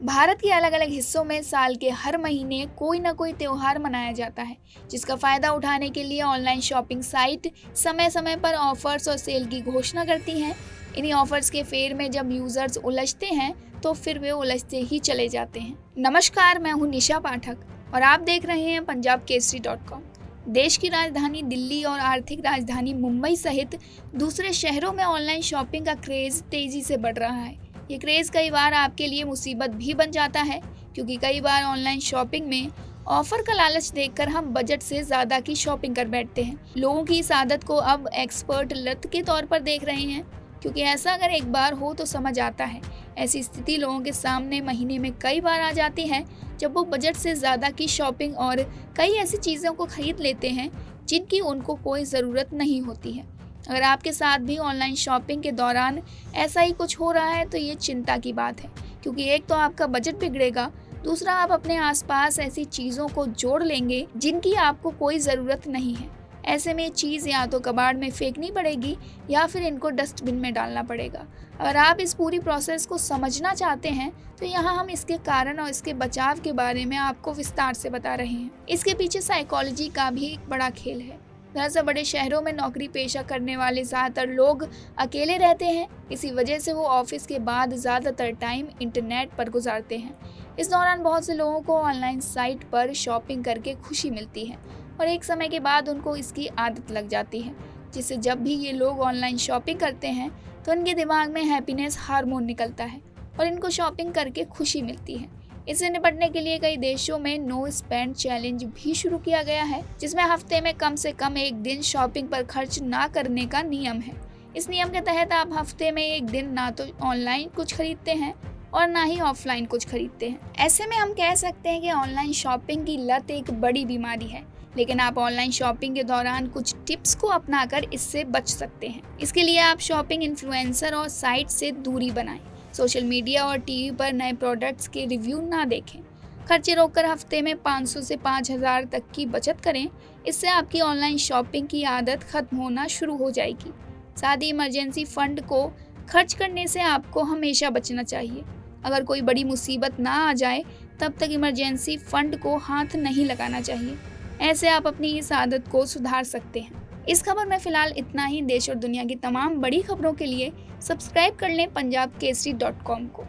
भारत के अलग अलग हिस्सों में साल के हर महीने कोई ना कोई त्योहार मनाया जाता है, जिसका फायदा उठाने के लिए ऑनलाइन शॉपिंग साइट समय समय पर ऑफर्स और सेल की घोषणा करती हैं। इन्हीं ऑफर्स के फेर में जब यूजर्स उलझते हैं तो फिर वे उलझते ही चले जाते हैं। नमस्कार, मैं हूं निशा पाठक और आप देख रहे हैं punjabkesari.com। देश की राजधानी दिल्ली और आर्थिक राजधानी मुंबई सहित दूसरे शहरों में ऑनलाइन शॉपिंग का क्रेज तेजी से बढ़ रहा है। ये क्रेज़ कई बार आपके लिए मुसीबत भी बन जाता है, क्योंकि कई बार ऑनलाइन शॉपिंग में ऑफर का लालच देखकर हम बजट से ज़्यादा की शॉपिंग कर बैठते हैं। लोगों की इस आदत को अब एक्सपर्ट लत के तौर पर देख रहे हैं, क्योंकि ऐसा अगर एक बार हो तो समझ आता है। ऐसी स्थिति लोगों के सामने महीने में कई बार आ जाती है जब वो बजट से ज़्यादा की शॉपिंग और कई ऐसी चीज़ों को खरीद लेते हैं जिनकी उनको कोई ज़रूरत नहीं होती है। अगर आपके साथ भी ऑनलाइन शॉपिंग के दौरान ऐसा ही कुछ हो रहा है तो ये चिंता की बात है, क्योंकि एक तो आपका बजट बिगड़ेगा, दूसरा आप अपने आसपास ऐसी चीज़ों को जोड़ लेंगे जिनकी आपको कोई ज़रूरत नहीं है। ऐसे में चीज़ या तो कबाड़ में फेंकनी पड़ेगी या फिर इनको डस्टबिन में डालना पड़ेगा। अगर आप इस पूरी प्रोसेस को समझना चाहते हैं तो यहाँ हम इसके कारण और इसके बचाव के बारे में आपको विस्तार से बता रहे हैं। इसके पीछे साइकोलॉजी का भी एक बड़ा खेल है। दरअसल बड़े शहरों में नौकरी पेशा करने वाले ज़्यादातर लोग अकेले रहते हैं। इसी वजह से वो ऑफिस के बाद ज़्यादातर टाइम इंटरनेट पर गुजारते हैं। इस दौरान बहुत से लोगों को ऑनलाइन साइट पर शॉपिंग करके खुशी मिलती है और एक समय के बाद उनको इसकी आदत लग जाती है, जिससे जब भी ये लोग ऑनलाइन शॉपिंग करते हैं तो उनके दिमाग में हैप्पीनेस हार्मोन निकलता है और इनको शॉपिंग करके खुशी मिलती है। इससे निपटने के लिए कई देशों में नो स्पेंड चैलेंज भी शुरू किया गया है, जिसमें हफ्ते में कम से कम एक दिन शॉपिंग पर खर्च ना करने का नियम है। इस नियम के तहत आप हफ्ते में एक दिन ना तो ऑनलाइन कुछ खरीदते हैं और ना ही ऑफलाइन कुछ खरीदते हैं। ऐसे में हम कह सकते हैं कि ऑनलाइन शॉपिंग की लत एक बड़ी बीमारी है, लेकिन आप ऑनलाइन शॉपिंग के दौरान कुछ टिप्स को अपनाकर इससे बच सकते हैं। इसके लिए आप शॉपिंग इन्फ्लुएंसर और साइट से दूरी बनाएं। सोशल मीडिया और टीवी पर नए प्रोडक्ट्स के रिव्यू ना देखें। खर्चे रोककर हफ्ते में 500 से 5000 तक की बचत करें। इससे आपकी ऑनलाइन शॉपिंग की आदत खत्म होना शुरू हो जाएगी। साथ ही इमरजेंसी फंड को खर्च करने से आपको हमेशा बचना चाहिए। अगर कोई बड़ी मुसीबत ना आ जाए तब तक इमरजेंसी फंड को हाथ नहीं लगाना चाहिए। ऐसे आप अपनी इस आदत को सुधार सकते हैं। इस खबर में फिलहाल इतना ही। देश और दुनिया की तमाम बड़ी खबरों के लिए सब्सक्राइब कर लें punjabkesari.com को।